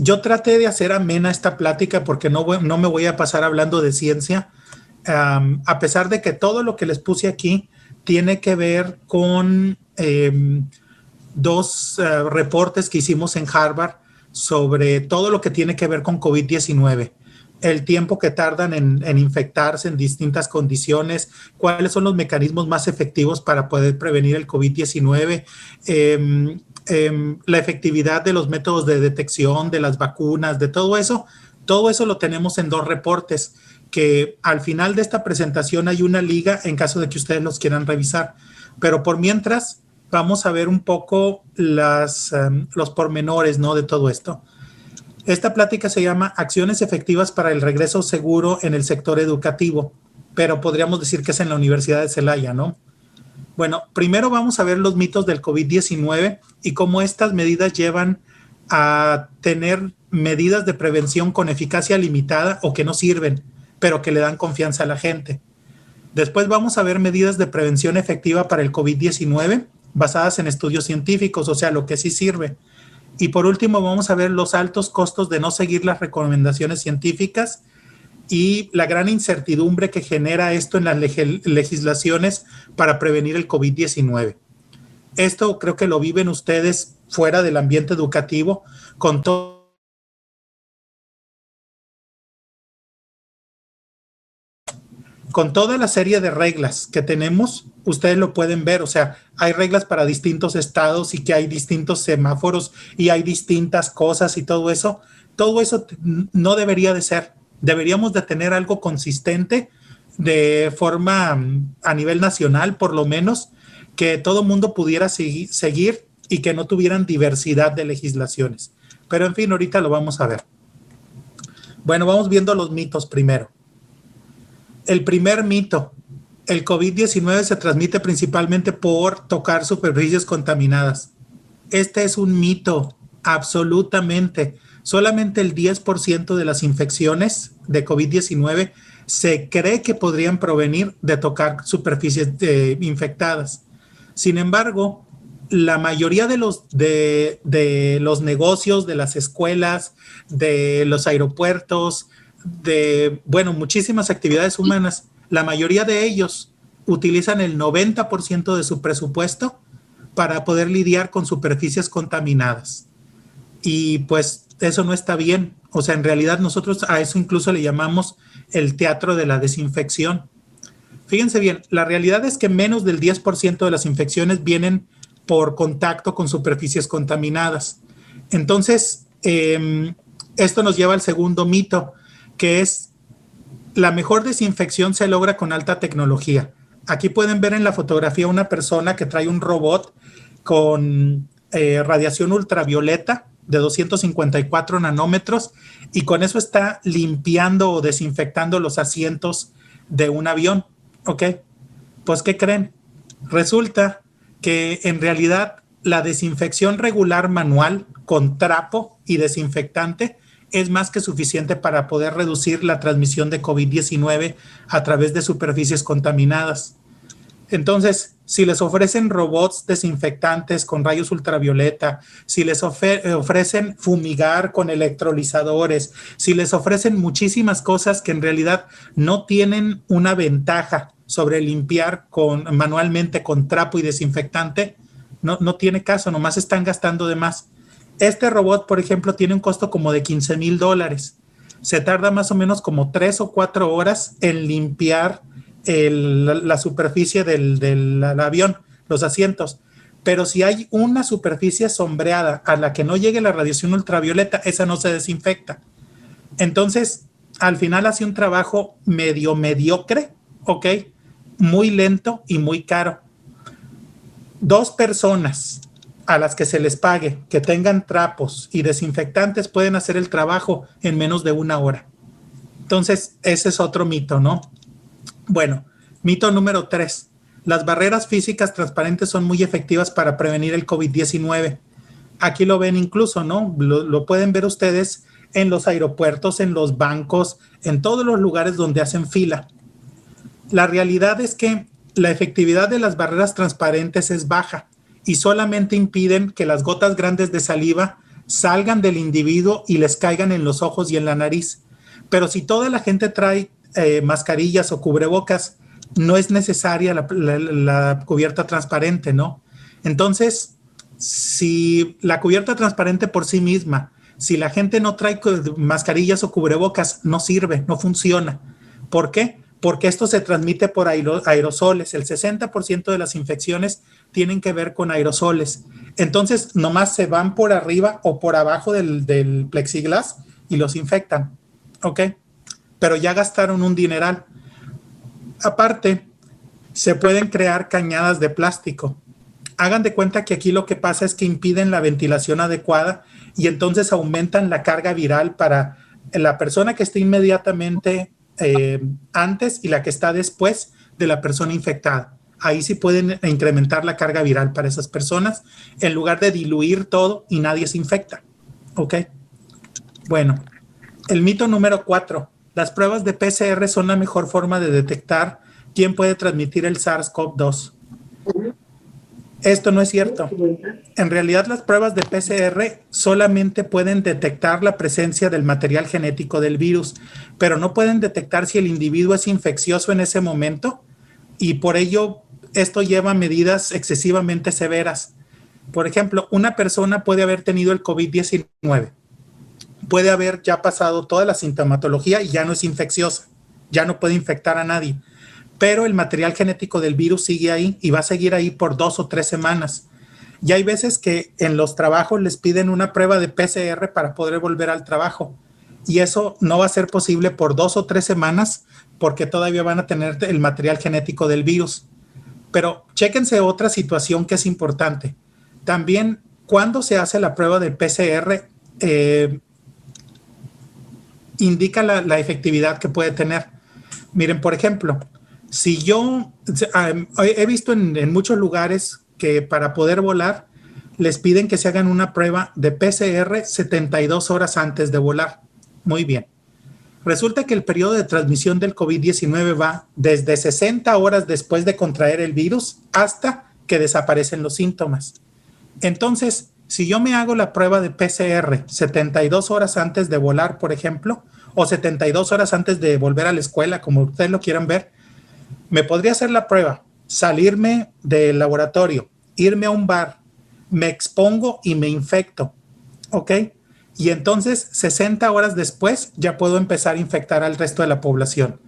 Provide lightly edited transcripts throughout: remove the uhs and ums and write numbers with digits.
yo traté de hacer amena esta plática porque no me voy a pasar hablando de ciencia, a pesar de que todo lo que les puse aquí tiene que ver con dos reportes que hicimos en Harvard sobre todo lo que tiene que ver con COVID-19, el tiempo que tardan en infectarse en distintas condiciones, cuáles son los mecanismos más efectivos para poder prevenir el COVID-19, la efectividad de los métodos de detección, de las vacunas, de todo eso lo tenemos en dos reportes que al final de esta presentación hay una liga en caso de que ustedes los quieran revisar. Pero por mientras, vamos a ver un poco los pormenores, ¿no?, de todo esto. Esta plática se llama Acciones efectivas para el regreso seguro en el sector educativo, pero podríamos decir que es en la Universidad de Celaya, ¿no? Bueno, primero vamos a ver los mitos del COVID-19 y cómo estas medidas llevan a tener medidas de prevención con eficacia limitada o que no sirven, pero que le dan confianza a la gente. Después vamos a ver medidas de prevención efectiva para el COVID-19 basadas en estudios científicos, o sea, lo que sí sirve. Y por último vamos a ver los altos costos de no seguir las recomendaciones científicas y la gran incertidumbre que genera esto en las legislaciones para prevenir el COVID-19. Esto creo que lo viven ustedes fuera del ambiente educativo con toda la serie de reglas que tenemos, ustedes lo pueden ver, o sea, hay reglas para distintos estados y que hay distintos semáforos y hay distintas cosas y todo eso no debería de ser. Deberíamos de tener algo consistente de forma a nivel nacional, por lo menos, que todo mundo pudiera seguir y que no tuvieran diversidad de legislaciones. Pero en fin, ahorita lo vamos a ver. Bueno, vamos viendo los mitos primero. El primer mito, el COVID-19 se transmite principalmente por tocar superficies contaminadas. Este es un mito, absolutamente. Solamente el 10% de las infecciones de COVID-19 se cree que podrían provenir de tocar superficies infectadas. Sin embargo, la mayoría de los negocios, de las escuelas, de los aeropuertos, muchísimas actividades humanas, la mayoría de ellos utilizan el 90% de su presupuesto para poder lidiar con superficies contaminadas. Y pues eso no está bien. O sea, en realidad nosotros a eso incluso le llamamos el teatro de la desinfección. Fíjense bien, la realidad es que menos del 10% de las infecciones vienen por contacto con superficies contaminadas. Entonces, esto nos lleva al segundo mito, que es la mejor desinfección se logra con alta tecnología. Aquí pueden ver en la fotografía una persona que trae un robot con radiación ultravioleta de 254 nanómetros y con eso está limpiando o desinfectando los asientos de un avión, ¿ok? Pues, ¿qué creen? Resulta que en realidad la desinfección regular manual con trapo y desinfectante es más que suficiente para poder reducir la transmisión de COVID-19 a través de superficies contaminadas. Entonces, si les ofrecen robots desinfectantes con rayos ultravioleta, si les ofrecen fumigar con electrolizadores, si les ofrecen muchísimas cosas que en realidad no tienen una ventaja sobre limpiar manualmente con trapo y desinfectante, no tiene caso, nomás están gastando de más. Este robot, por ejemplo, tiene un costo como de $15,000. Se tarda más o menos como 3 o 4 horas en limpiar la superficie del avión, los asientos. Pero si hay una superficie sombreada a la que no llegue la radiación ultravioleta, esa no se desinfecta. Entonces, al final hace un trabajo medio mediocre, ¿ok? Muy lento y muy caro. 2 personas a las que se les pague, que tengan trapos y desinfectantes, pueden hacer el trabajo en menos de 1 hora. Entonces, ese es otro mito, ¿no? Bueno, mito número 3. Las barreras físicas transparentes son muy efectivas para prevenir el COVID-19. Aquí lo ven incluso, ¿no? Lo pueden ver ustedes en los aeropuertos, en los bancos, en todos los lugares donde hacen fila. La realidad es que la efectividad de las barreras transparentes es baja y solamente impiden que las gotas grandes de saliva salgan del individuo y les caigan en los ojos y en la nariz. Pero si toda la gente trae mascarillas o cubrebocas, no es necesaria la cubierta transparente, ¿no? Entonces, si la cubierta transparente por sí misma, si la gente no trae mascarillas o cubrebocas, no sirve, no funciona. ¿Por qué? Porque esto se transmite por aerosoles. El 60% de las infecciones tienen que ver con aerosoles. Entonces, nomás se van por arriba o por abajo del plexiglas y los infectan. ¿Ok? Pero ya gastaron un dineral. Aparte, se pueden crear cañadas de plástico. Hagan de cuenta que aquí lo que pasa es que impiden la ventilación adecuada y entonces aumentan la carga viral para la persona que esté inmediatamente antes y la que está después de la persona infectada. Ahí sí pueden incrementar la carga viral para esas personas en lugar de diluir todo y nadie se infecta. ¿Ok? Bueno, el mito número 4. Las pruebas de PCR son la mejor forma de detectar quién puede transmitir el SARS-CoV-2. Esto no es cierto. En realidad, las pruebas de PCR solamente pueden detectar la presencia del material genético del virus, pero no pueden detectar si el individuo es infeccioso en ese momento y por ello esto lleva a medidas excesivamente severas. Por ejemplo, una persona puede haber tenido el COVID-19, puede haber ya pasado toda la sintomatología y ya no es infecciosa, ya no puede infectar a nadie. Pero el material genético del virus sigue ahí y va a seguir ahí por 2 o 3 semanas. Y hay veces que en los trabajos les piden una prueba de PCR para poder volver al trabajo. Y eso no va a ser posible por 2 o 3 semanas porque todavía van a tener el material genético del virus. Pero chéquense otra situación que es importante. También, cuando se hace la prueba de PCR, indica la efectividad que puede tener. Miren, por ejemplo, si yo he visto en muchos lugares que para poder volar les piden que se hagan una prueba de PCR 72 horas antes de volar. Muy bien. Resulta que el periodo de transmisión del COVID-19 va desde 60 horas después de contraer el virus hasta que desaparecen los síntomas. Entonces, si yo me hago la prueba de PCR 72 horas antes de volar, por ejemplo, o 72 horas antes de volver a la escuela, como ustedes lo quieran ver, me podría hacer la prueba, salirme del laboratorio, irme a un bar, me expongo y me infecto, ¿ok? Y entonces 60 horas después ya puedo empezar a infectar al resto de la población.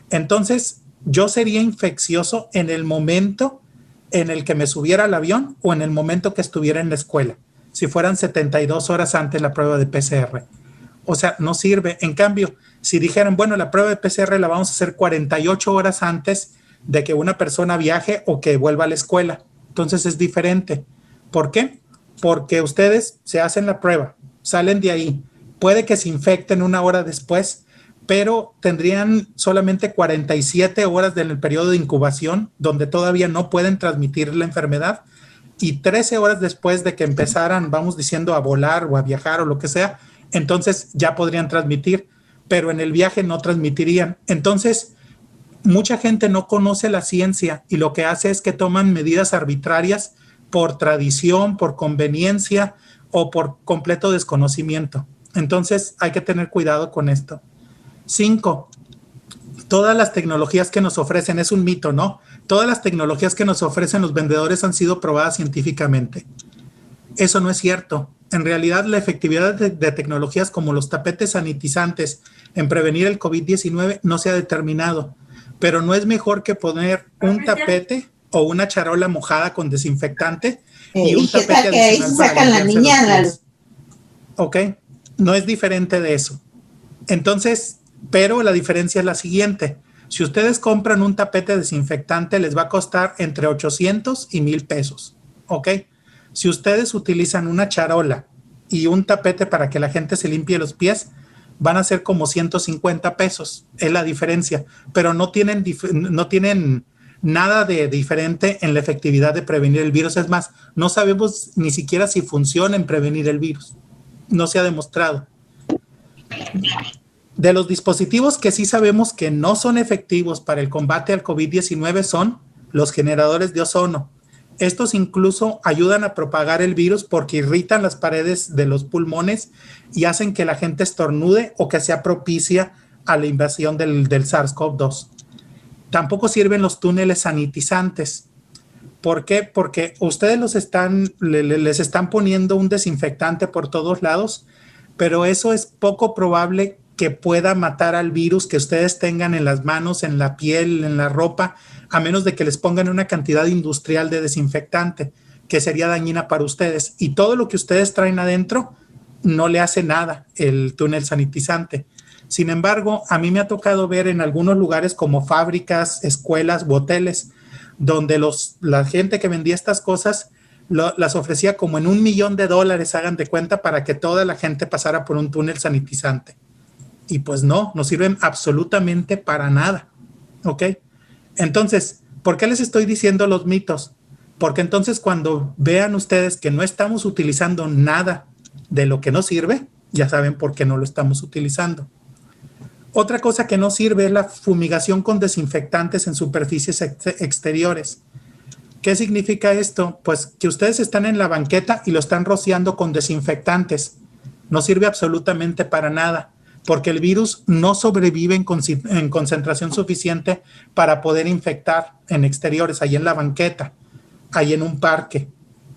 Entonces yo sería infeccioso en el momento en el que me subiera al avión o en el momento que estuviera en la escuela, si fueran 72 horas antes la prueba de PCR. O sea, no sirve. En cambio, si dijeran, bueno, la prueba de PCR la vamos a hacer 48 horas antes de que una persona viaje o que vuelva a la escuela. Entonces es diferente. ¿Por qué? Porque ustedes se hacen la prueba, salen de ahí, puede que se infecten una hora después, pero tendrían solamente 47 horas del periodo de incubación donde todavía no pueden transmitir la enfermedad y 13 horas después de que empezaran, vamos diciendo, a volar o a viajar o lo que sea, entonces ya podrían transmitir, pero en el viaje no transmitirían. Entonces, mucha gente no conoce la ciencia y lo que hace es que toman medidas arbitrarias por tradición, por conveniencia o por completo desconocimiento. Entonces, hay que tener cuidado con esto. 5. Todas las tecnologías que nos ofrecen, es un mito, ¿no? Todas las tecnologías que nos ofrecen los vendedores han sido probadas científicamente. Eso no es cierto. En realidad, la efectividad de tecnologías como los tapetes sanitizantes en prevenir el COVID-19 no se ha determinado, pero no es mejor que poner un tapete o una charola mojada con desinfectante y un tapete adicional para limpiarse los pies. ¿Ok? No es diferente de eso. Entonces, pero la diferencia es la siguiente. Si ustedes compran un tapete desinfectante, les va a costar entre 800 y 1,000 pesos. ¿Ok? Si ustedes utilizan una charola y un tapete para que la gente se limpie los pies, van a ser como 150 pesos. Es la diferencia. Pero no tienen nada de diferente en la efectividad de prevenir el virus. Es más, no sabemos ni siquiera si funciona en prevenir el virus. No se ha demostrado. De los dispositivos que sí sabemos que no son efectivos para el combate al COVID-19 son los generadores de ozono. Estos incluso ayudan a propagar el virus porque irritan las paredes de los pulmones y hacen que la gente estornude o que sea propicia a la invasión del SARS-CoV-2. Tampoco sirven los túneles sanitizantes. ¿Por qué? Porque ustedes les están poniendo un desinfectante por todos lados, pero eso es poco probable que pueda matar al virus que ustedes tengan en las manos, en la piel, en la ropa, a menos de que les pongan una cantidad industrial de desinfectante, que sería dañina para ustedes. Y todo lo que ustedes traen adentro no le hace nada el túnel sanitizante. Sin embargo, a mí me ha tocado ver en algunos lugares como fábricas, escuelas u hoteles, donde la gente que vendía estas cosas las ofrecía como en $1,000,000, hagan de cuenta, para que toda la gente pasara por un túnel sanitizante. Y pues no sirven absolutamente para nada, ¿ok? Entonces, ¿por qué les estoy diciendo los mitos? Porque entonces cuando vean ustedes que no estamos utilizando nada de lo que nos sirve, ya saben por qué no lo estamos utilizando. Otra cosa que no sirve es la fumigación con desinfectantes en superficies exteriores. ¿Qué significa esto? Pues que ustedes están en la banqueta y lo están rociando con desinfectantes. No sirve absolutamente para nada, porque el virus no sobrevive en concentración suficiente para poder infectar en exteriores, ahí en la banqueta, ahí en un parque.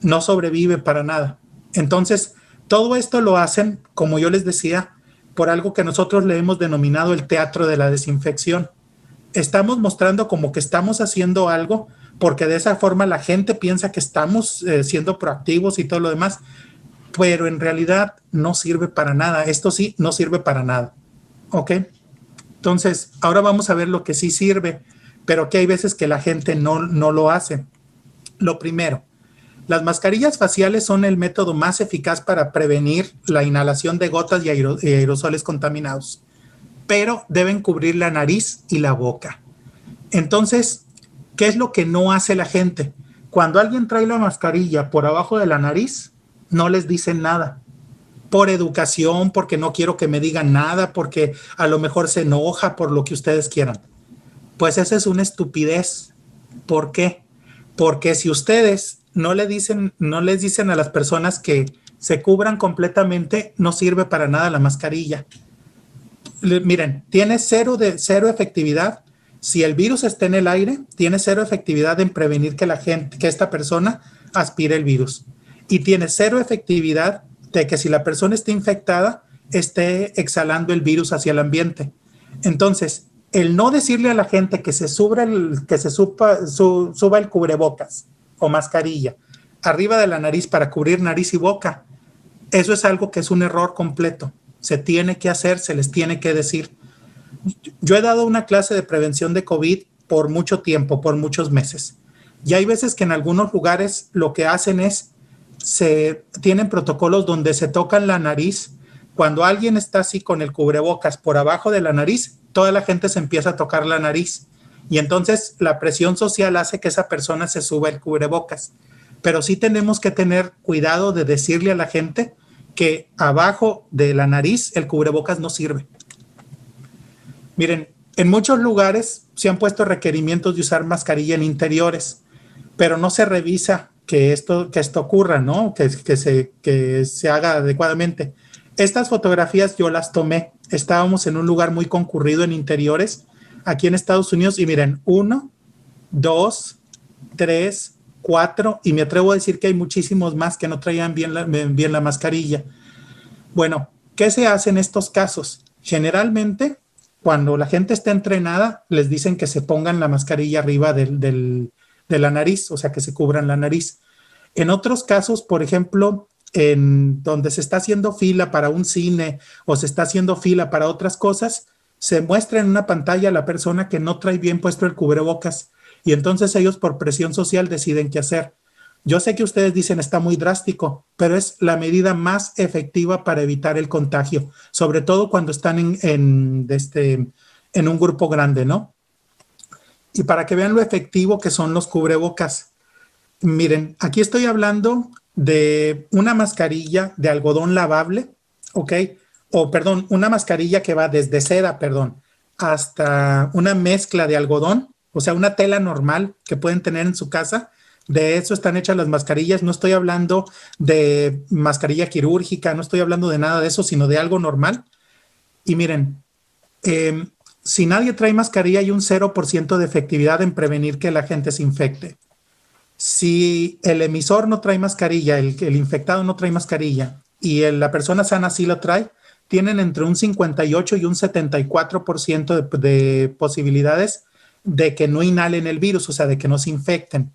No sobrevive para nada. Entonces, todo esto lo hacen, como yo les decía, por algo que nosotros le hemos denominado el teatro de la desinfección. Estamos mostrando como que estamos haciendo algo, porque de esa forma la gente piensa que estamos siendo proactivos y todo lo demás, pero en realidad no sirve para nada. Esto sí, no sirve para nada. ¿Ok? Entonces, ahora vamos a ver lo que sí sirve, pero que hay veces que la gente no lo hace. Lo primero, las mascarillas faciales son el método más eficaz para prevenir la inhalación de gotas y aerosoles contaminados, pero deben cubrir la nariz y la boca. Entonces, ¿qué es lo que no hace la gente? Cuando alguien trae la mascarilla por abajo de la nariz, no les dicen nada. Por educación, porque no quiero que me digan nada, porque a lo mejor se enoja, por lo que ustedes quieran. Pues esa es una estupidez. ¿Por qué? Porque si ustedes no les dicen a las personas que se cubran completamente, no sirve para nada la mascarilla. Miren, tiene cero efectividad. Si el virus está en el aire, tiene cero efectividad en prevenir que esta persona aspire el virus. Y tiene cero efectividad de que si la persona está infectada, esté exhalando el virus hacia el ambiente. Entonces, el no decirle a la gente que se suba el cubrebocas o mascarilla arriba de la nariz para cubrir nariz y boca, eso es algo que es un error completo. Se tiene que hacer, se les tiene que decir. Yo he dado una clase de prevención de COVID por mucho tiempo, por muchos meses. Y hay veces que en algunos lugares lo que hacen es, tienen protocolos donde se tocan la nariz. Cuando alguien está así con el cubrebocas por abajo de la nariz, toda la gente se empieza a tocar la nariz. Y entonces la presión social hace que esa persona se suba el cubrebocas. Pero sí tenemos que tener cuidado de decirle a la gente que abajo de la nariz el cubrebocas no sirve. Miren, en muchos lugares se han puesto requerimientos de usar mascarilla en interiores, pero no se revisa que esto ocurra, ¿no? Que se haga adecuadamente. Estas fotografías yo las tomé. Estábamos en un lugar muy concurrido en interiores, aquí en Estados Unidos, y miren, 1, 2, 3, 4, y me atrevo a decir que hay muchísimos más que no traían bien la mascarilla. Bueno, ¿qué se hace en estos casos? Generalmente, cuando la gente está entrenada, les dicen que se pongan la mascarilla arriba de la nariz, o sea, que se cubran la nariz. En otros casos, por ejemplo, en donde se está haciendo fila para un cine o se está haciendo fila para otras cosas, se muestra en una pantalla a la persona que no trae bien puesto el cubrebocas, y entonces ellos por presión social deciden qué hacer. Yo sé que ustedes dicen está muy drástico, pero es la medida más efectiva para evitar el contagio, sobre todo cuando están en un grupo grande, ¿no? Y para que vean lo efectivo que son los cubrebocas, miren, aquí estoy hablando de una mascarilla de algodón lavable, ¿ok? O perdón, una mascarilla que va desde seda, hasta una mezcla de algodón, o sea, una tela normal que pueden tener en su casa, De eso están hechas las mascarillas. No estoy hablando de mascarilla quirúrgica, no estoy hablando de nada de eso, sino de algo normal. Y miren, si nadie trae mascarilla, hay un 0% de efectividad en prevenir que la gente se infecte. Si el emisor no trae mascarilla, el infectado no trae mascarilla y la persona sana sí lo trae, tienen entre un 58 y un 74% de posibilidades de que no inhalen el virus, o sea, de que no se infecten.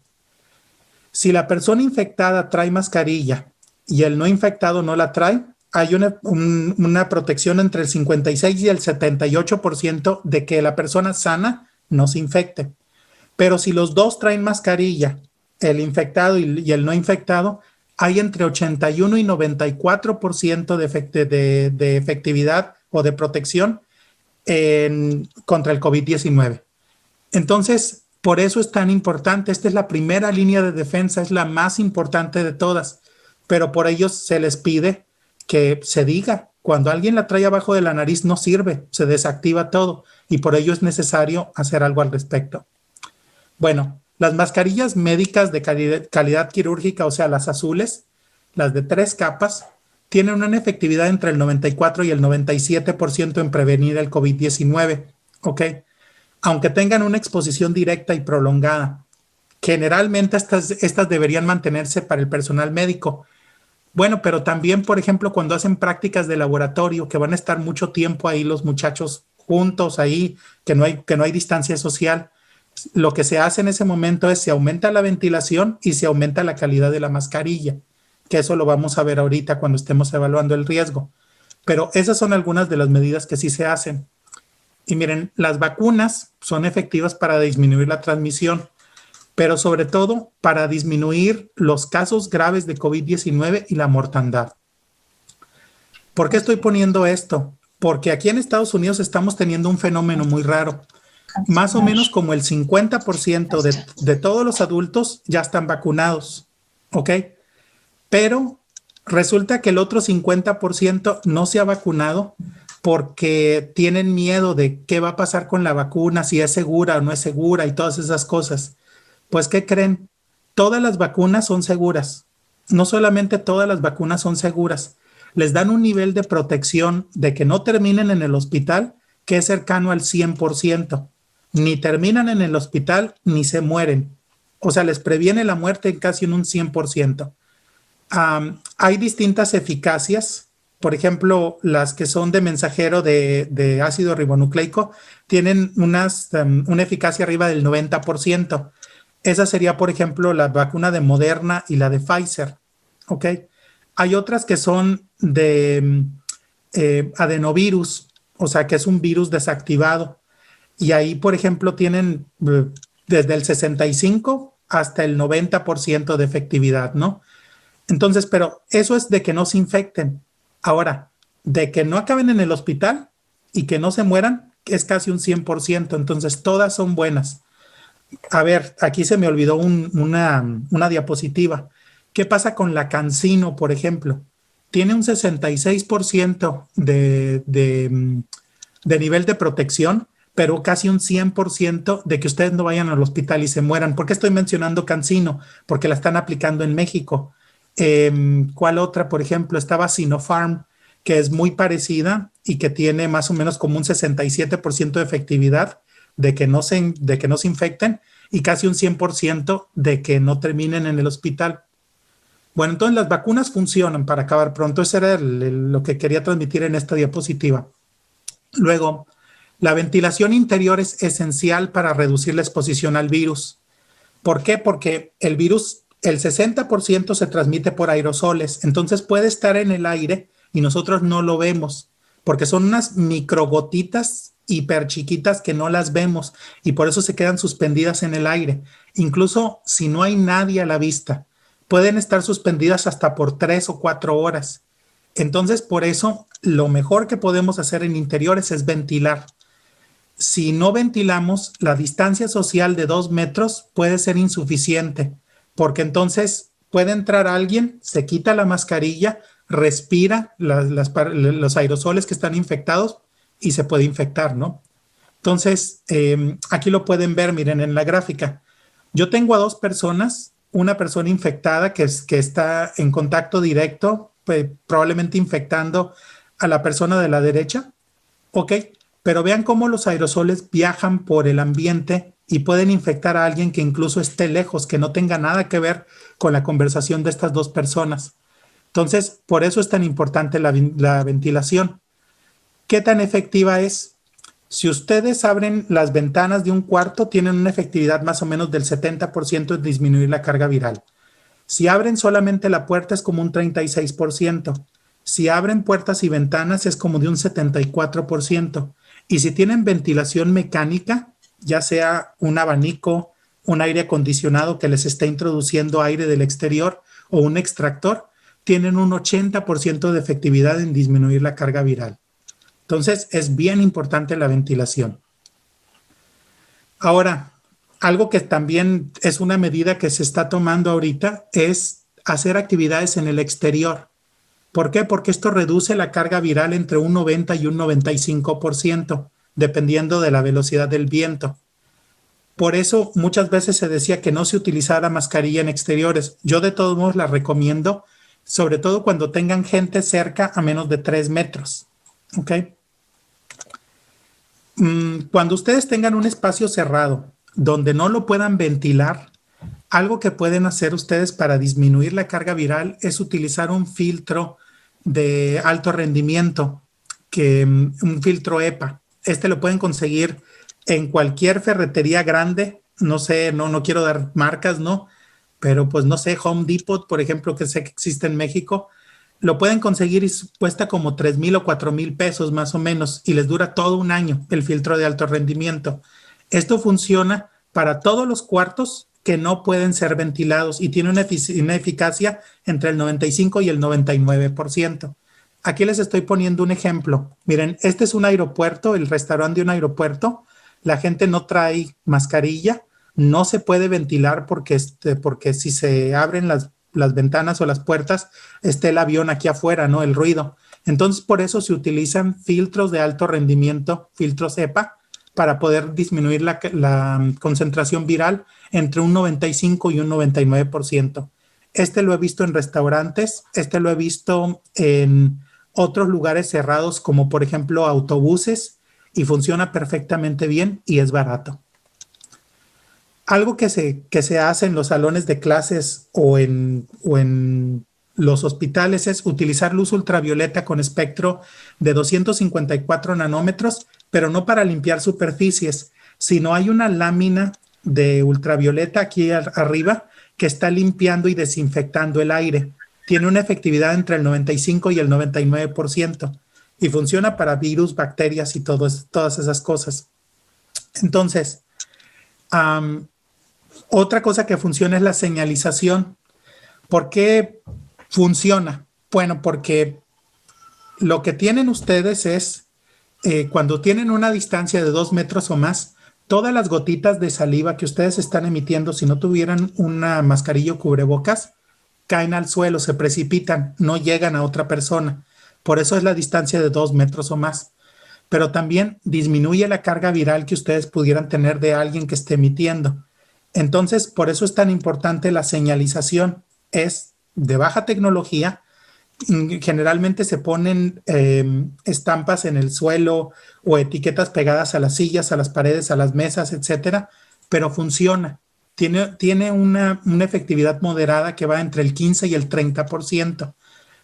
Si la persona infectada trae mascarilla y el no infectado no la trae, hay una protección entre el 56 y el 78% de que la persona sana no se infecte. Pero si los dos traen mascarilla, el infectado y el no infectado, hay entre 81 y 94% de efectividad o de protección contra el COVID-19. Entonces, por eso es tan importante. Esta es la primera línea de defensa, es la más importante de todas, pero por ello se les pide que se diga, cuando alguien la trae abajo de la nariz no sirve, se desactiva todo y por ello es necesario hacer algo al respecto. Bueno, las mascarillas médicas de calidad quirúrgica, o sea, las azules, las de 3 capas, tienen una efectividad entre el 94 y el 97% en prevenir el COVID-19, ¿ok? Aunque tengan una exposición directa y prolongada. Generalmente estas deberían mantenerse para el personal médico. Bueno, pero también, por ejemplo, cuando hacen prácticas de laboratorio, que van a estar mucho tiempo ahí los muchachos juntos ahí, que no hay distancia social, lo que se hace en ese momento es se aumenta la ventilación y se aumenta la calidad de la mascarilla, que eso lo vamos a ver ahorita cuando estemos evaluando el riesgo. Pero esas son algunas de las medidas que sí se hacen. Y miren, las vacunas son efectivas para disminuir la transmisión, pero sobre todo para disminuir los casos graves de COVID-19 y la mortandad. ¿Por qué estoy poniendo esto? Porque aquí en Estados Unidos estamos teniendo un fenómeno muy raro. Más o menos como el 50% de todos los adultos ya están vacunados, ¿ok? Pero resulta que el otro 50% no se ha vacunado porque tienen miedo de qué va a pasar con la vacuna, si es segura o no es segura y todas esas cosas. Pues, ¿qué creen? Todas las vacunas son seguras. No solamente todas las vacunas son seguras, les dan un nivel de protección de que no terminen en el hospital que es cercano al 100%. Ni terminan en el hospital ni se mueren. O sea, les previene la muerte en casi un 100%. Hay distintas eficacias. Por ejemplo, las que son de mensajero de ácido ribonucleico tienen una eficacia arriba del 90%. Esa sería, por ejemplo, la vacuna de Moderna y la de Pfizer. ¿Ok? Hay otras que son de adenovirus, o sea, que es un virus desactivado. Y ahí, por ejemplo, tienen desde el 65 hasta el 90% de efectividad, ¿no? Entonces, pero eso es de que no se infecten. Ahora, de que no acaben en el hospital y que no se mueran, es casi un 100%. Entonces, todas son buenas. A ver, aquí se me olvidó una diapositiva. ¿Qué pasa con la CanSino, por ejemplo? Tiene un 66% de nivel de protección, pero casi un 100% de que ustedes no vayan al hospital y se mueran. ¿Por qué estoy mencionando CanSino? Porque la están aplicando en México. ¿Cuál otra? Por ejemplo, estaba Sinopharm, que es muy parecida y que tiene más o menos como un 67% de efectividad de que no se infecten y casi un 100% de que no terminen en el hospital. Bueno, entonces las vacunas funcionan, para acabar pronto. Eso era lo que quería transmitir en esta diapositiva. Luego, la ventilación interior es esencial para reducir la exposición al virus. ¿Por qué? Porque el virus, el 60% se transmite por aerosoles, entonces puede estar en el aire y nosotros no lo vemos, porque son unas microgotitas hiper chiquitas que no las vemos y por eso se quedan suspendidas en el aire. Incluso si no hay nadie a la vista, pueden estar suspendidas hasta por 3 o 4 horas. Entonces, por eso, lo mejor que podemos hacer en interiores es ventilar. Si no ventilamos, la distancia social de 2 metros puede ser insuficiente, porque entonces puede entrar alguien, se quita la mascarilla, respira los aerosoles que están infectados y se puede infectar, ¿no? Entonces, aquí lo pueden ver, miren en la gráfica. Yo tengo a 2 personas una persona infectada que está en contacto directo, pues, probablemente infectando a la persona de la derecha, ¿ok? Pero vean cómo los aerosoles viajan por el ambiente y pueden infectar a alguien que incluso esté lejos, que no tenga nada que ver con la conversación de estas dos personas. Entonces, por eso es tan importante la ventilación. ¿Qué tan efectiva es? Si ustedes abren las ventanas de un cuarto, tienen una efectividad más o menos del 70% en disminuir la carga viral. Si abren solamente la puerta es como un 36%. Si abren puertas y ventanas es como de un 74%. Y si tienen ventilación mecánica, ya sea un abanico, un aire acondicionado que les está introduciendo aire del exterior o un extractor, tienen un 80% de efectividad en disminuir la carga viral. Entonces, es bien importante la ventilación. Ahora, algo que también es una medida que se está tomando ahorita es hacer actividades en el exterior. ¿Por qué? Porque esto reduce la carga viral entre un 90 y un 95%, dependiendo de la velocidad del viento. Por eso muchas veces se decía que no se utilizara mascarilla en exteriores. Yo de todos modos la recomiendo, sobre todo cuando tengan gente cerca a menos de 3 metros. ¿Ok? Cuando ustedes tengan un espacio cerrado donde no lo puedan ventilar, algo que pueden hacer ustedes para disminuir la carga viral es utilizar un filtro de alto rendimiento, un filtro EPA. Este lo pueden conseguir en cualquier ferretería grande. No sé, no quiero dar marcas, ¿no? Pero pues no sé, Home Depot, por ejemplo, que sé que existe en México, lo pueden conseguir y cuesta como 3,000 o 4,000 pesos más o menos y les dura todo un año el filtro de alto rendimiento. Esto funciona para todos los cuartos que no pueden ser ventilados y tiene una eficacia entre el 95 y el 99%. Aquí les estoy poniendo un ejemplo. Miren, este es un aeropuerto, el restaurante de un aeropuerto. La gente no trae mascarilla, no se puede ventilar porque si se abren las ventanas o las puertas, esté el avión aquí afuera, ¿no? El ruido. Entonces, por eso se utilizan filtros de alto rendimiento, filtros EPA, para poder disminuir la concentración viral entre un 95 y un 99%. Este lo he visto en restaurantes, este lo he visto en otros lugares cerrados, como por ejemplo autobuses, y funciona perfectamente bien y es barato. Algo que se hace en los salones de clases o en los hospitales es utilizar luz ultravioleta con espectro de 254 nanómetros, pero no para limpiar superficies, sino hay una lámina de ultravioleta aquí arriba que está limpiando y desinfectando el aire. Tiene una efectividad entre el 95 y el 99% y funciona para virus, bacterias y todas esas cosas. Entonces, otra cosa que funciona es la señalización. ¿Por qué funciona? Bueno, porque lo que tienen ustedes es, cuando tienen una distancia de 2 metros o más, todas las gotitas de saliva que ustedes están emitiendo, si no tuvieran una mascarilla o cubrebocas, caen al suelo, se precipitan, no llegan a otra persona. Por eso es la distancia de 2 metros o más. Pero también disminuye la carga viral que ustedes pudieran tener de alguien que esté emitiendo. Entonces, por eso es tan importante la señalización. Es de baja tecnología. Generalmente se ponen estampas en el suelo o etiquetas pegadas a las sillas, a las paredes, a las mesas, etcétera, pero funciona. Tiene una efectividad moderada que va entre el 15 y el 30%,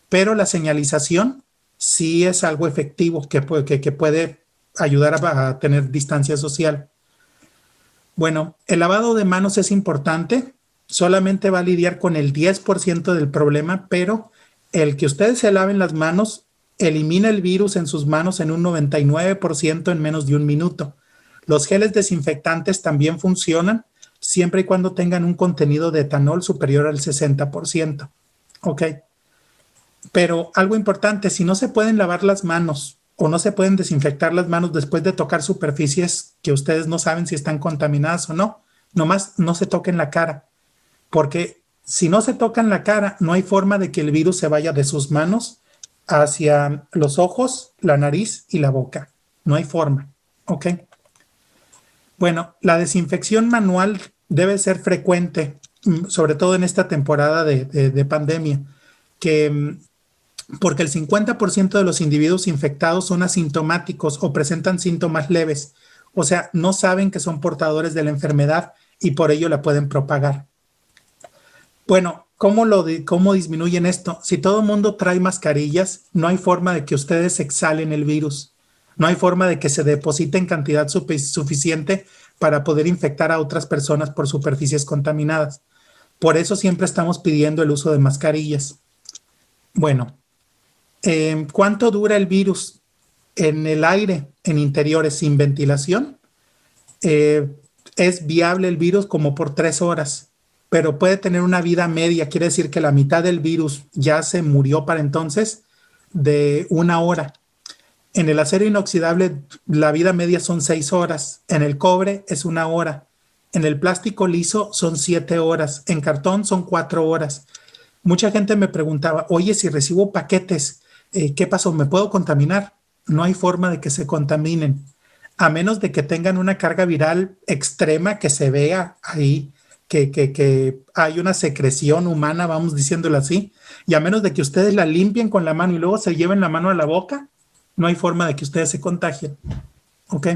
pero la señalización sí es algo efectivo que puede ayudar a tener distancia social. Bueno, el lavado de manos es importante, solamente va a lidiar con el 10% del problema, pero el que ustedes se laven las manos elimina el virus en sus manos en un 99% en menos de un minuto. Los geles desinfectantes también funcionan siempre y cuando tengan un contenido de etanol superior al 60%. Ok. Pero algo importante, si no se pueden lavar las manos o no se pueden desinfectar las manos después de tocar superficies que ustedes no saben si están contaminadas o no, nomás no se toquen la cara, porque si no se tocan la cara, no hay forma de que el virus se vaya de sus manos hacia los ojos, la nariz y la boca. No hay forma, ¿ok? Bueno, la desinfección manual debe ser frecuente. sobre todo en esta temporada de pandemia, que porque el 50% de los individuos infectados son asintomáticos o presentan síntomas leves, o sea, no saben que son portadores de la enfermedad y por ello la pueden propagar. Bueno, ¿cómo disminuyen esto? Si todo el mundo trae mascarillas, no hay forma de que ustedes exhalen el virus. No hay forma de que se deposite en cantidad suficiente para poder infectar a otras personas por superficies contaminadas. Por eso siempre estamos pidiendo el uso de mascarillas. Bueno, ¿cuánto dura el virus en el aire, en interiores sin ventilación? Es viable el virus como por 3 horas, pero puede tener una vida media, quiere decir que la mitad del virus ya se murió para entonces, de 1 hora. En el acero inoxidable la vida media son 6 horas, en el cobre es 1 hora, en el plástico liso son 7 horas, en cartón son 4 horas. Mucha gente me preguntaba, oye, si recibo paquetes, ¿qué pasó? ¿Me puedo contaminar? No hay forma de que se contaminen, a menos de que tengan una carga viral extrema que se vea ahí, que hay una secreción humana, vamos diciéndolo así, y a menos de que ustedes la limpien con la mano y luego se lleven la mano a la boca, no hay forma de que ustedes se contagien. ¿Ok?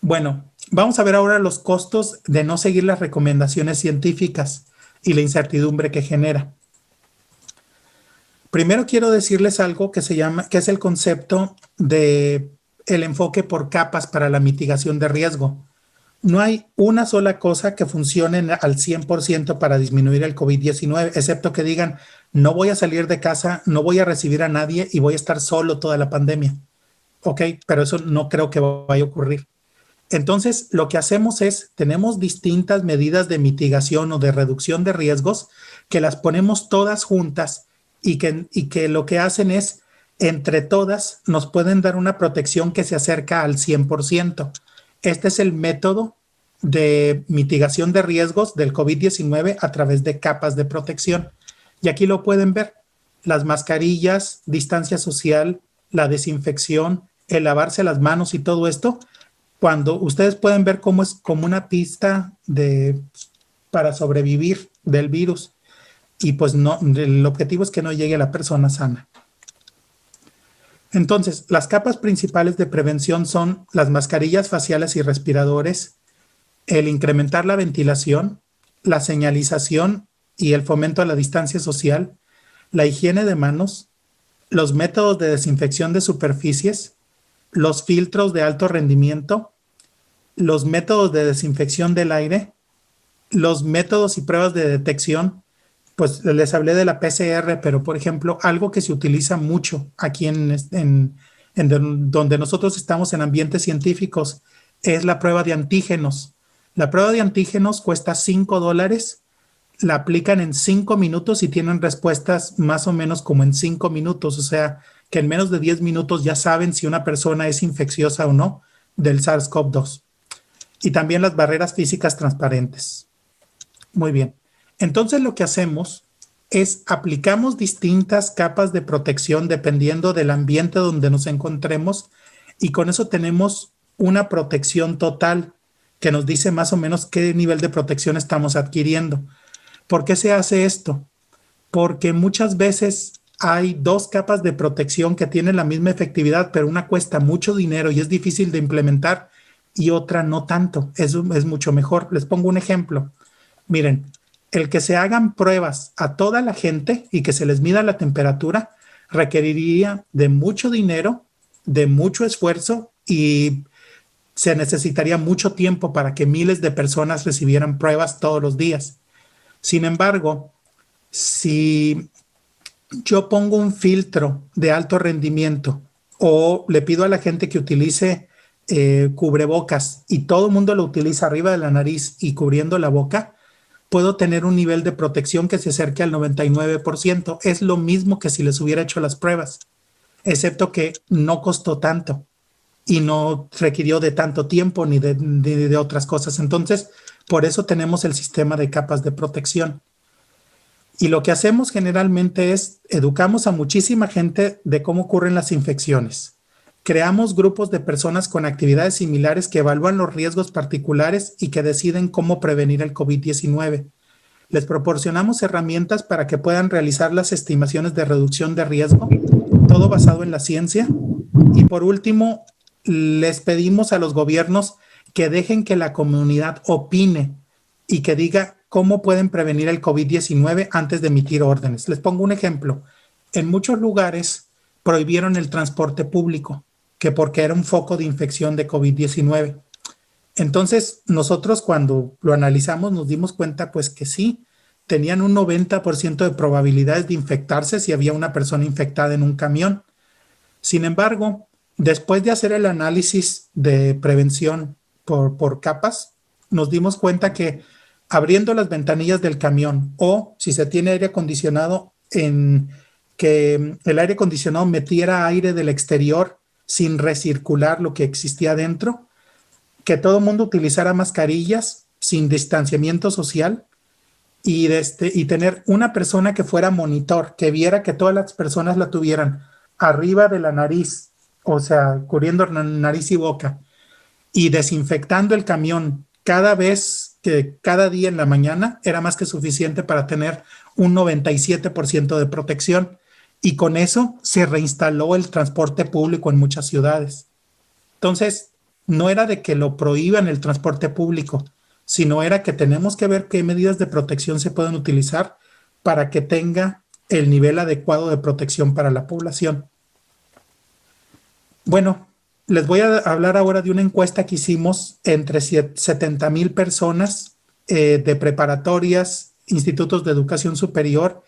Bueno, vamos a ver ahora los costos de no seguir las recomendaciones científicas y la incertidumbre que genera. Primero quiero decirles algo que es el concepto de el enfoque por capas para la mitigación de riesgo. No hay una sola cosa que funcione al 100% para disminuir el COVID-19, excepto que digan, no voy a salir de casa, no voy a recibir a nadie y voy a estar solo toda la pandemia. Ok, pero eso no creo que vaya a ocurrir. Entonces, lo que hacemos es, tenemos distintas medidas de mitigación o de reducción de riesgos que las ponemos todas juntas y que lo que hacen es, entre todas, nos pueden dar una protección que se acerca al 100%. Este es el método de mitigación de riesgos del COVID-19 a través de capas de protección. Y aquí lo pueden ver, las mascarillas, distancia social, la desinfección, el lavarse las manos y todo esto, cuando ustedes pueden ver cómo es como una pista para sobrevivir del virus. Y pues no, el objetivo es que no llegue a la persona sana. Entonces, las capas principales de prevención son las mascarillas faciales y respiradores, el incrementar la ventilación, la señalización y el fomento a la distancia social, la higiene de manos, los métodos de desinfección de superficies, los filtros de alto rendimiento, los métodos de desinfección del aire, los métodos y pruebas de detección. Pues les hablé de la PCR, pero por ejemplo, algo que se utiliza mucho aquí en donde nosotros estamos en ambientes científicos es la prueba de antígenos. La prueba de antígenos cuesta $5, la aplican en 5 minutos y tienen respuestas más o menos como en 5 minutos, o sea que en menos de 10 minutos ya saben si una persona es infecciosa o no del SARS-CoV-2. Y también las barreras físicas transparentes. Muy bien. Entonces lo que hacemos es aplicamos distintas capas de protección dependiendo del ambiente donde nos encontremos y con eso tenemos una protección total que nos dice más o menos qué nivel de protección estamos adquiriendo. ¿Por qué se hace esto? Porque muchas veces hay 2 capas de protección que tienen la misma efectividad, pero una cuesta mucho dinero y es difícil de implementar y otra no tanto. Eso es mucho mejor. Les pongo un ejemplo. Miren, el que se hagan pruebas a toda la gente y que se les mida la temperatura requeriría de mucho dinero, de mucho esfuerzo y se necesitaría mucho tiempo para que miles de personas recibieran pruebas todos los días. Sin embargo, si yo pongo un filtro de alto rendimiento o le pido a la gente que utilice cubrebocas y todo el mundo lo utiliza arriba de la nariz y cubriendo la boca, puedo tener un nivel de protección que se acerque al 99%. Es lo mismo que si les hubiera hecho las pruebas, excepto que no costó tanto y no requirió de tanto tiempo ni de otras cosas. Entonces, por eso tenemos el sistema de capas de protección. Y lo que hacemos generalmente es educamos a muchísima gente de cómo ocurren las infecciones. Creamos grupos de personas con actividades similares que evalúan los riesgos particulares y que deciden cómo prevenir el COVID-19. Les proporcionamos herramientas para que puedan realizar las estimaciones de reducción de riesgo, todo basado en la ciencia. Y por último, les pedimos a los gobiernos que dejen que la comunidad opine y que diga cómo pueden prevenir el COVID-19 antes de emitir órdenes. Les pongo un ejemplo. En muchos lugares prohibieron el transporte público, que porque era un foco de infección de COVID-19. Entonces, nosotros cuando lo analizamos nos dimos cuenta pues que sí, tenían un 90% de probabilidades de infectarse si había una persona infectada en un camión. Sin embargo, después de hacer el análisis de prevención por capas, nos dimos cuenta que abriendo las ventanillas del camión o si se tiene aire acondicionado, en que el aire acondicionado metiera aire del exterior sin recircular lo que existía dentro, que todo el mundo utilizara mascarillas sin distanciamiento social y tener una persona que fuera monitor, que viera que todas las personas la tuvieran arriba de la nariz, o sea, cubriendo nariz y boca, y desinfectando el camión cada día en la mañana, era más que suficiente para tener un 97% de protección. Y con eso se reinstaló el transporte público en muchas ciudades. Entonces, no era de que lo prohíban el transporte público, sino era que tenemos que ver qué medidas de protección se pueden utilizar para que tenga el nivel adecuado de protección para la población. Bueno, les voy a hablar ahora de una encuesta que hicimos entre 70,000 personas de preparatorias, institutos de educación superior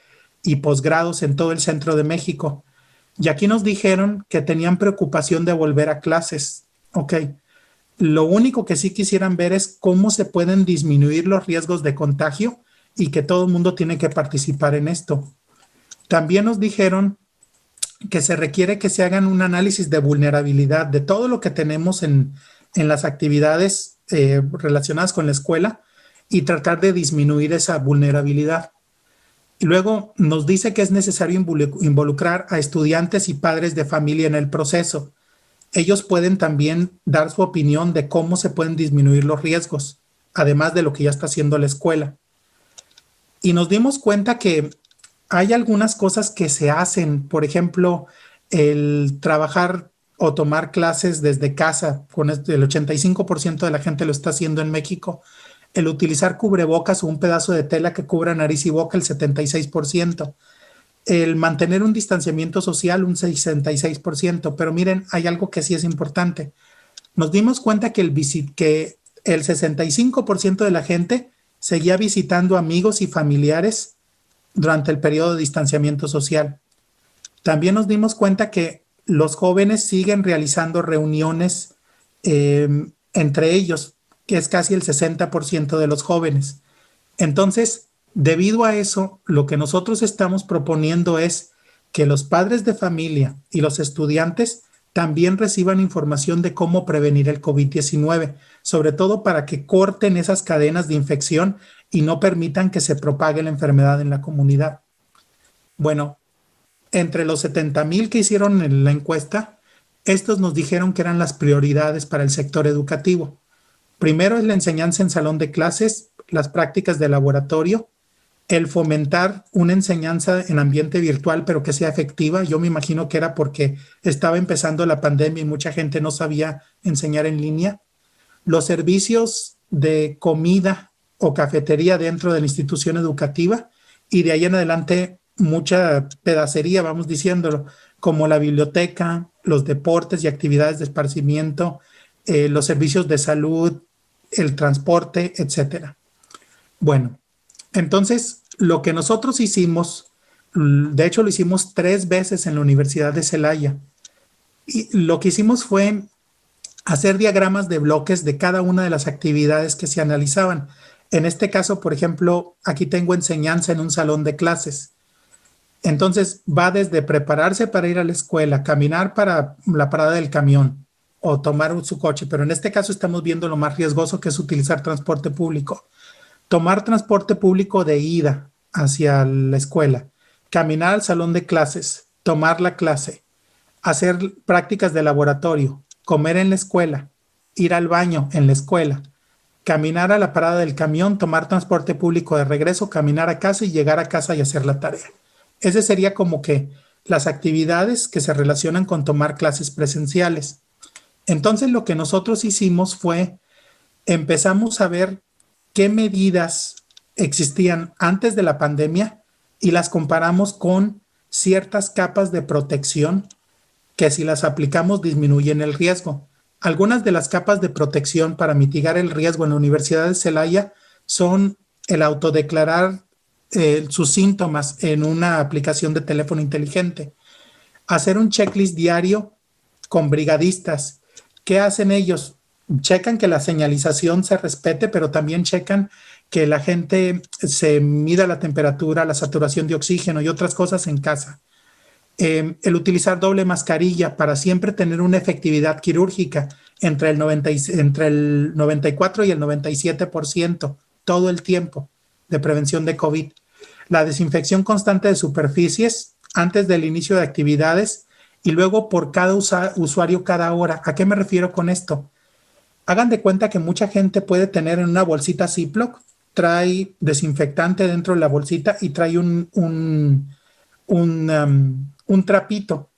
y posgrados en todo el centro de México. Y aquí nos dijeron que tenían preocupación de volver a clases. Ok, lo único que sí quisieran ver es cómo se pueden disminuir los riesgos de contagio y que todo el mundo tiene que participar en esto. También nos dijeron que se requiere que se hagan un análisis de vulnerabilidad de todo lo que tenemos en las actividades relacionadas con la escuela y tratar de disminuir esa vulnerabilidad. Y luego nos dice que es necesario involucrar a estudiantes y padres de familia en el proceso. Ellos pueden también dar su opinión de cómo se pueden disminuir los riesgos, además de lo que ya está haciendo la escuela. Y nos dimos cuenta que hay algunas cosas que se hacen, por ejemplo, el trabajar o tomar clases desde casa, con el 85% de la gente lo está haciendo en México, el utilizar cubrebocas o un pedazo de tela que cubra nariz y boca, el 76%, el mantener un distanciamiento social, un 66%, pero miren, hay algo que sí es importante. Nos dimos cuenta que el 65% de la gente seguía visitando amigos y familiares durante el periodo de distanciamiento social. También nos dimos cuenta que los jóvenes siguen realizando reuniones entre ellos, que es casi el 60% de los jóvenes. Entonces, debido a eso, lo que nosotros estamos proponiendo es que los padres de familia y los estudiantes también reciban información de cómo prevenir el COVID-19, sobre todo para que corten esas cadenas de infección y no permitan que se propague la enfermedad en la comunidad. Bueno, entre los 70,000 que hicieron en la encuesta, estos nos dijeron que eran las prioridades para el sector educativo. Primero es la enseñanza en salón de clases, las prácticas de laboratorio, el fomentar una enseñanza en ambiente virtual, pero que sea efectiva. Yo me imagino que era porque estaba empezando la pandemia y mucha gente no sabía enseñar en línea. Los servicios de comida o cafetería dentro de la institución educativa y de ahí en adelante mucha pedacería, vamos diciéndolo, como la biblioteca, los deportes y actividades de esparcimiento, los servicios de salud, el transporte, etcétera. Bueno, entonces lo que nosotros hicimos, de hecho lo hicimos 3 veces en la Universidad de Celaya, y lo que hicimos fue hacer diagramas de bloques de cada una de las actividades que se analizaban. En este caso, por ejemplo, aquí tengo enseñanza en un salón de clases. Entonces va desde prepararse para ir a la escuela, caminar para la parada del camión o tomar su coche, pero en este caso estamos viendo lo más riesgoso, que es utilizar transporte público. Tomar transporte público de ida hacia la escuela, caminar al salón de clases, tomar la clase, hacer prácticas de laboratorio, comer en la escuela, ir al baño en la escuela, caminar a la parada del camión, tomar transporte público de regreso, caminar a casa y llegar a casa y hacer la tarea. Ese sería como que las actividades que se relacionan con tomar clases presenciales. Entonces lo que nosotros hicimos fue, empezamos a ver qué medidas existían antes de la pandemia y las comparamos con ciertas capas de protección que si las aplicamos disminuyen el riesgo. Algunas de las capas de protección para mitigar el riesgo en la Universidad de Celaya son el autodeclarar sus síntomas en una aplicación de teléfono inteligente, hacer un checklist diario con brigadistas. ¿Qué hacen ellos? Checan que la señalización se respete, pero también checan que la gente se mida la temperatura, la saturación de oxígeno y otras cosas en casa. El utilizar doble mascarilla para siempre tener una efectividad quirúrgica entre el 94 y el 97% todo el tiempo de prevención de COVID. La desinfección constante de superficies antes del inicio de actividades y luego por cada usuario cada hora. ¿A qué me refiero con esto? Hagan de cuenta que mucha gente puede tener en una bolsita Ziploc, trae desinfectante dentro de la bolsita y trae un trapito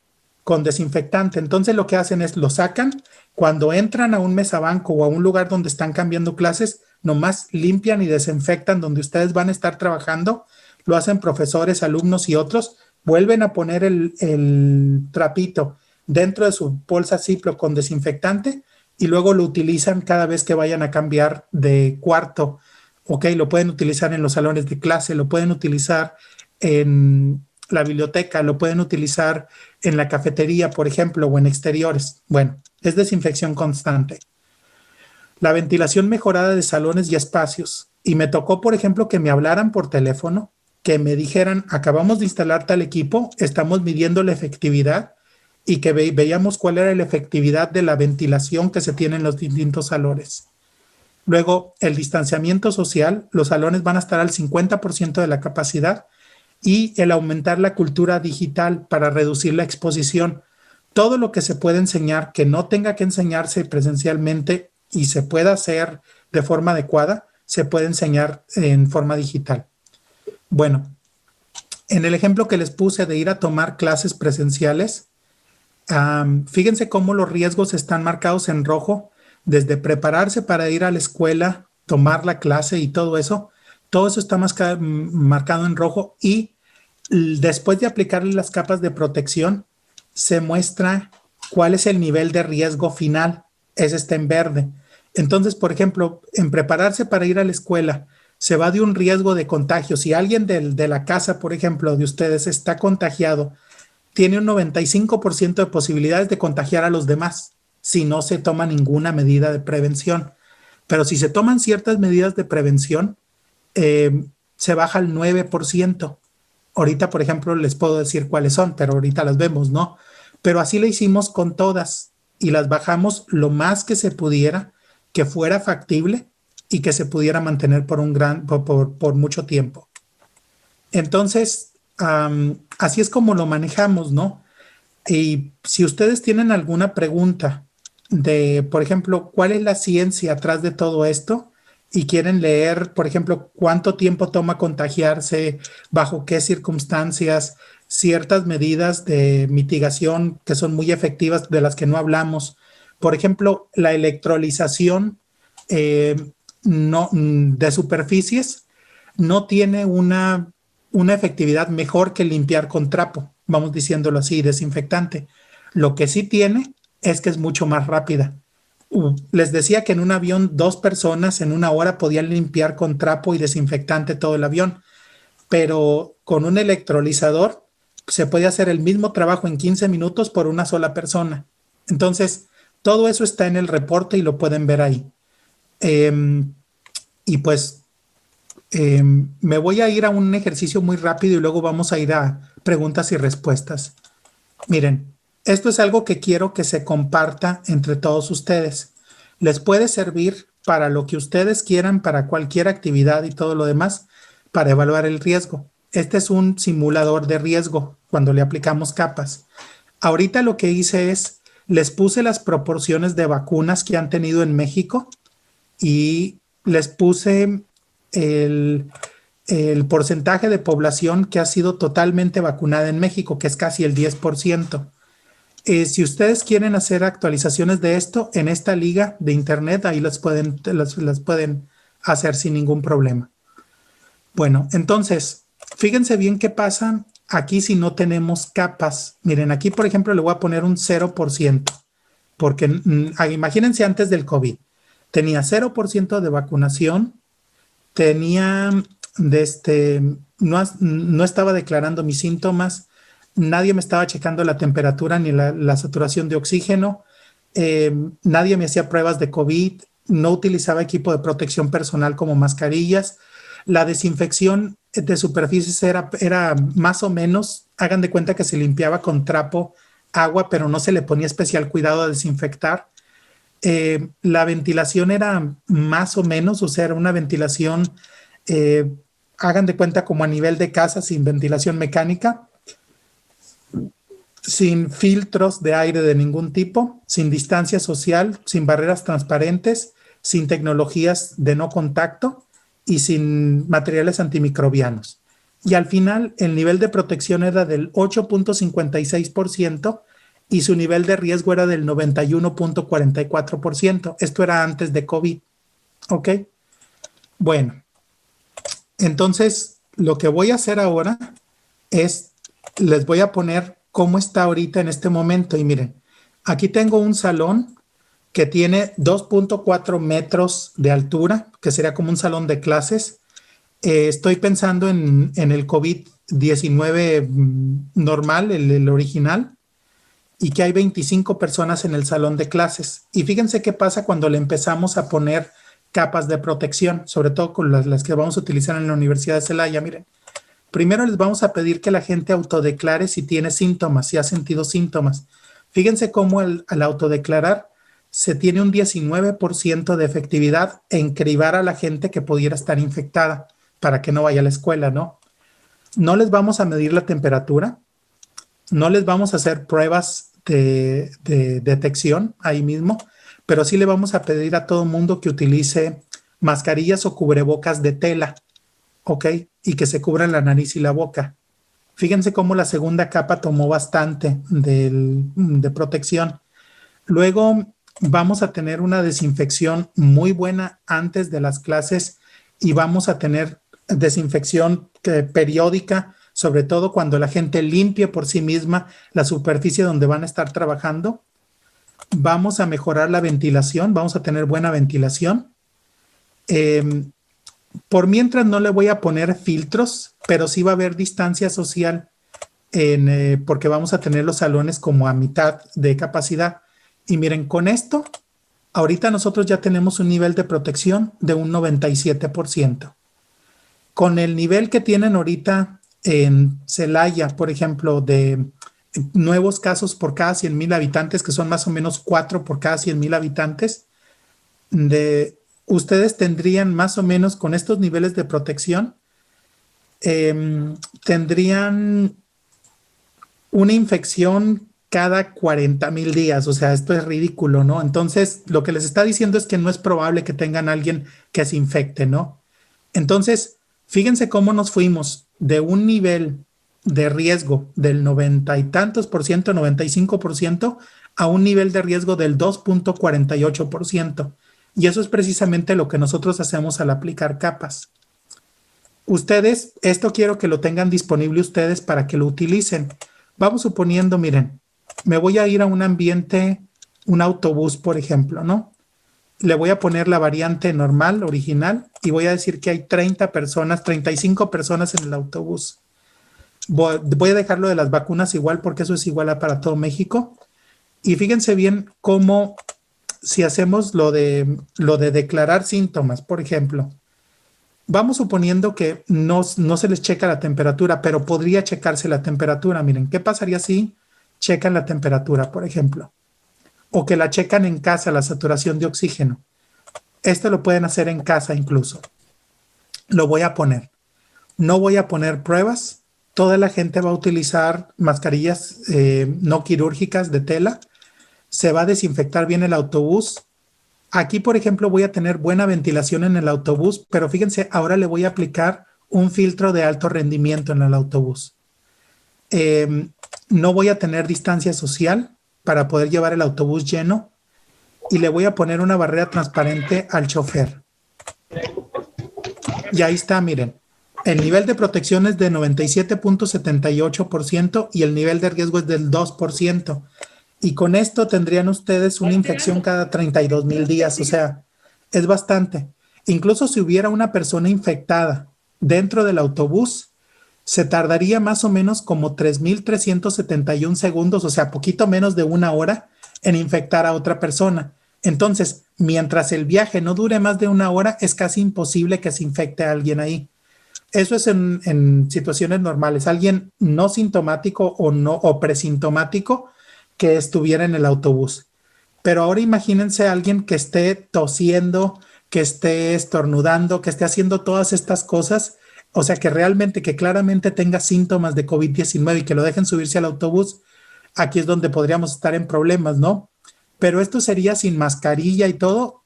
con desinfectante. Entonces lo que hacen es lo sacan, cuando entran a un mesabanco o a un lugar donde están cambiando clases, nomás limpian y desinfectan donde ustedes van a estar trabajando, lo hacen profesores, alumnos y otros, vuelven a poner el trapito dentro de su bolsa Ziploc con desinfectante y luego lo utilizan cada vez que vayan a cambiar de cuarto. Ok, lo pueden utilizar en los salones de clase, lo pueden utilizar en la biblioteca, lo pueden utilizar en la cafetería, por ejemplo, o en exteriores. Bueno, es desinfección constante. La ventilación mejorada de salones y espacios. Y me tocó, por ejemplo, que me hablaran por teléfono, que me dijeran, acabamos de instalar tal equipo, estamos midiendo la efectividad y que veíamos cuál era la efectividad de la ventilación que se tiene en los distintos salones. Luego, el distanciamiento social, los salones van a estar al 50% de la capacidad y el aumentar la cultura digital para reducir la exposición. Todo lo que se puede enseñar que no tenga que enseñarse presencialmente y se pueda hacer de forma adecuada, se puede enseñar en forma digital. Bueno, en el ejemplo que les puse de ir a tomar clases presenciales, fíjense cómo los riesgos están marcados en rojo, desde prepararse para ir a la escuela, tomar la clase y todo eso está marcado en rojo y después de aplicarle las capas de protección, se muestra cuál es el nivel de riesgo final. Ese está en verde. Entonces, por ejemplo, en prepararse para ir a la escuela, se va de un riesgo de contagio. Si alguien de la casa, por ejemplo, de ustedes está contagiado, tiene un 95% de posibilidades de contagiar a los demás si no se toma ninguna medida de prevención. Pero si se toman ciertas medidas de prevención, se baja al 9%. Ahorita, por ejemplo, les puedo decir cuáles son, pero ahorita las vemos, ¿no? Pero así lo hicimos con todas y las bajamos lo más que se pudiera, que fuera factible y que se pudiera mantener por mucho tiempo. Entonces, así es como lo manejamos, ¿no? Y si ustedes tienen alguna pregunta de, por ejemplo, cuál es la ciencia atrás de todo esto y quieren leer, por ejemplo, cuánto tiempo toma contagiarse, bajo qué circunstancias, ciertas medidas de mitigación que son muy efectivas de las que no hablamos. Por ejemplo, la electrolización de superficies no tiene una efectividad mejor que limpiar con trapo, vamos diciéndolo así, desinfectante. Lo que sí tiene es que es mucho más rápida. Les decía que en un avión 2 personas en 1 hora podían limpiar con trapo y desinfectante todo el avión, pero con un electrolizador se puede hacer el mismo trabajo en 15 minutos por una sola persona. Entonces, todo eso está en el reporte y lo pueden ver ahí. Y pues me voy a ir a un ejercicio muy rápido y luego vamos a ir a preguntas y respuestas. Miren, esto es algo que quiero que se comparta entre todos ustedes. Les puede servir para lo que ustedes quieran, para cualquier actividad y todo lo demás, para evaluar el riesgo. Este es un simulador de riesgo cuando le aplicamos capas. Ahorita lo que hice es, les puse las proporciones de vacunas que han tenido en México y les puse el, el porcentaje de población que ha sido totalmente vacunada en México, que es casi el 10%. Si ustedes quieren hacer actualizaciones de esto en esta liga de internet, ahí las pueden hacer sin ningún problema. Bueno, entonces, fíjense bien qué pasa aquí si no tenemos capas. Miren, aquí por ejemplo le voy a poner un 0%, porque imagínense antes del COVID, tenía 0% de vacunación, tenía no estaba declarando mis síntomas, nadie me estaba checando la temperatura ni la saturación de oxígeno, nadie me hacía pruebas de COVID, no utilizaba equipo de protección personal como mascarillas, la desinfección de superficies era más o menos, hagan de cuenta que se limpiaba con trapo, agua, pero no se le ponía especial cuidado a desinfectar. La ventilación era más o menos, o sea, era una ventilación, hagan de cuenta como a nivel de casa, sin ventilación mecánica, sin filtros de aire de ningún tipo, sin distancia social, sin barreras transparentes, sin tecnologías de no contacto y sin materiales antimicrobianos. Y al final el nivel de protección era del 8.56% y su nivel de riesgo era del 91.44%. Esto era antes de COVID. ¿Ok? Bueno, entonces lo que voy a hacer ahora es, les voy a poner cómo está ahorita en este momento. Y miren, aquí tengo un salón que tiene 2.4 metros de altura, que sería como un salón de clases. Estoy pensando en el COVID-19 normal, el original, y que hay 25 personas en el salón de clases. Y fíjense qué pasa cuando le empezamos a poner capas de protección, sobre todo con las que vamos a utilizar en la Universidad de Celaya. Miren, primero les vamos a pedir que la gente autodeclare si tiene síntomas, si ha sentido síntomas. Fíjense cómo al autodeclarar se tiene un 19% de efectividad en cribar a la gente que pudiera estar infectada para que no vaya a la escuela, ¿no? No les vamos a medir la temperatura, no les vamos a hacer pruebas de detección ahí mismo, pero sí le vamos a pedir a todo mundo que utilice mascarillas o cubrebocas de tela, ¿ok? Y que se cubran la nariz y la boca. Fíjense cómo la segunda capa tomó bastante de protección. Luego vamos a tener una desinfección muy buena antes de las clases y vamos a tener desinfección periódica, sobre todo cuando la gente limpie por sí misma la superficie donde van a estar trabajando. Vamos a mejorar la ventilación, vamos a tener buena ventilación. Por mientras no le voy a poner filtros, pero sí va a haber distancia social porque vamos a tener los salones como a mitad de capacidad. Y miren, con esto, ahorita nosotros ya tenemos un nivel de protección de un 97%. Con el nivel que tienen ahorita en Celaya, por ejemplo, de nuevos casos por cada 100,000 habitantes, que son más o menos 4 por cada 100,000 habitantes, ustedes tendrían más o menos con estos niveles de protección, tendrían una infección cada 40,000 días. O sea, esto es ridículo, ¿no? Entonces, lo que les está diciendo es que no es probable que tengan alguien que se infecte, ¿no? Entonces, fíjense cómo nos fuimos de un nivel de riesgo del 90 y tantos por ciento, 95%, a un nivel de riesgo del 2.48%. Y eso es precisamente lo que nosotros hacemos al aplicar capas. Ustedes, esto quiero que lo tengan disponible ustedes para que lo utilicen. Vamos suponiendo, miren, me voy a ir a un ambiente, un autobús, por ejemplo, ¿no? Le voy a poner la variante normal, original, y voy a decir que hay 30 personas, 35 personas en el autobús. Voy a dejarlo de las vacunas igual porque eso es igual para todo México. Y fíjense bien cómo si hacemos lo de declarar síntomas, por ejemplo, vamos suponiendo que no se les checa la temperatura, pero podría checarse la temperatura. Miren, ¿qué pasaría si checan la temperatura, por ejemplo? O que la checan en casa, la saturación de oxígeno. Esto lo pueden hacer en casa incluso. Lo voy a poner. No voy a poner pruebas, toda la gente va a utilizar mascarillas no quirúrgicas de tela, se va a desinfectar bien el autobús. Aquí, por ejemplo, voy a tener buena ventilación en el autobús, pero fíjense, ahora le voy a aplicar un filtro de alto rendimiento en el autobús. No voy a tener distancia social para poder llevar el autobús lleno y le voy a poner una barrera transparente al chofer. Y ahí está, miren. El nivel de protección es de 97.78% y el nivel de riesgo es del 2%. Y con esto tendrían ustedes una infección cada 32,000 días, o sea, es bastante. Incluso si hubiera una persona infectada dentro del autobús, se tardaría más o menos como 3,371 segundos, o sea, poquito menos de una hora en infectar a otra persona. Entonces, mientras el viaje no dure más de una hora, es casi imposible que se infecte a alguien ahí. Eso es en situaciones normales. Alguien no sintomático o presintomático que estuviera en el autobús. Pero ahora imagínense a alguien que esté tosiendo, que esté estornudando, que esté haciendo todas estas cosas, o sea, que realmente, que claramente tenga síntomas de COVID-19 y que lo dejen subirse al autobús. Aquí es donde podríamos estar en problemas, ¿no? Pero esto sería sin mascarilla y todo,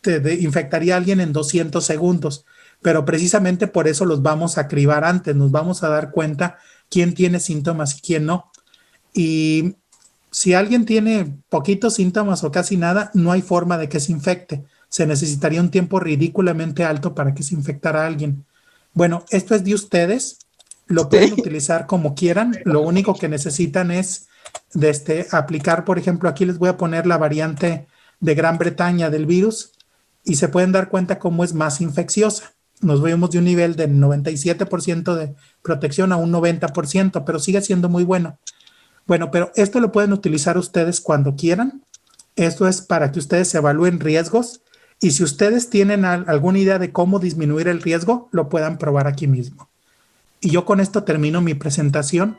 infectaría a alguien en 200 segundos. Pero precisamente por eso los vamos a cribar antes, nos vamos a dar cuenta quién tiene síntomas y quién no. Y si alguien tiene poquitos síntomas o casi nada, no hay forma de que se infecte. Se necesitaría un tiempo ridículamente alto para que se infectara a alguien. Bueno, esto es de ustedes. Lo pueden utilizar como quieran. Lo único que necesitan es aplicar, por ejemplo, aquí les voy a poner la variante de Gran Bretaña del virus y se pueden dar cuenta cómo es más infecciosa. Nos vemos de un nivel de 97% de protección a un 90%, pero sigue siendo muy bueno. Bueno, pero esto lo pueden utilizar ustedes cuando quieran. Esto es para que ustedes evalúen riesgos y si ustedes tienen alguna idea de cómo disminuir el riesgo, lo puedan probar aquí mismo. Y yo con esto termino mi presentación.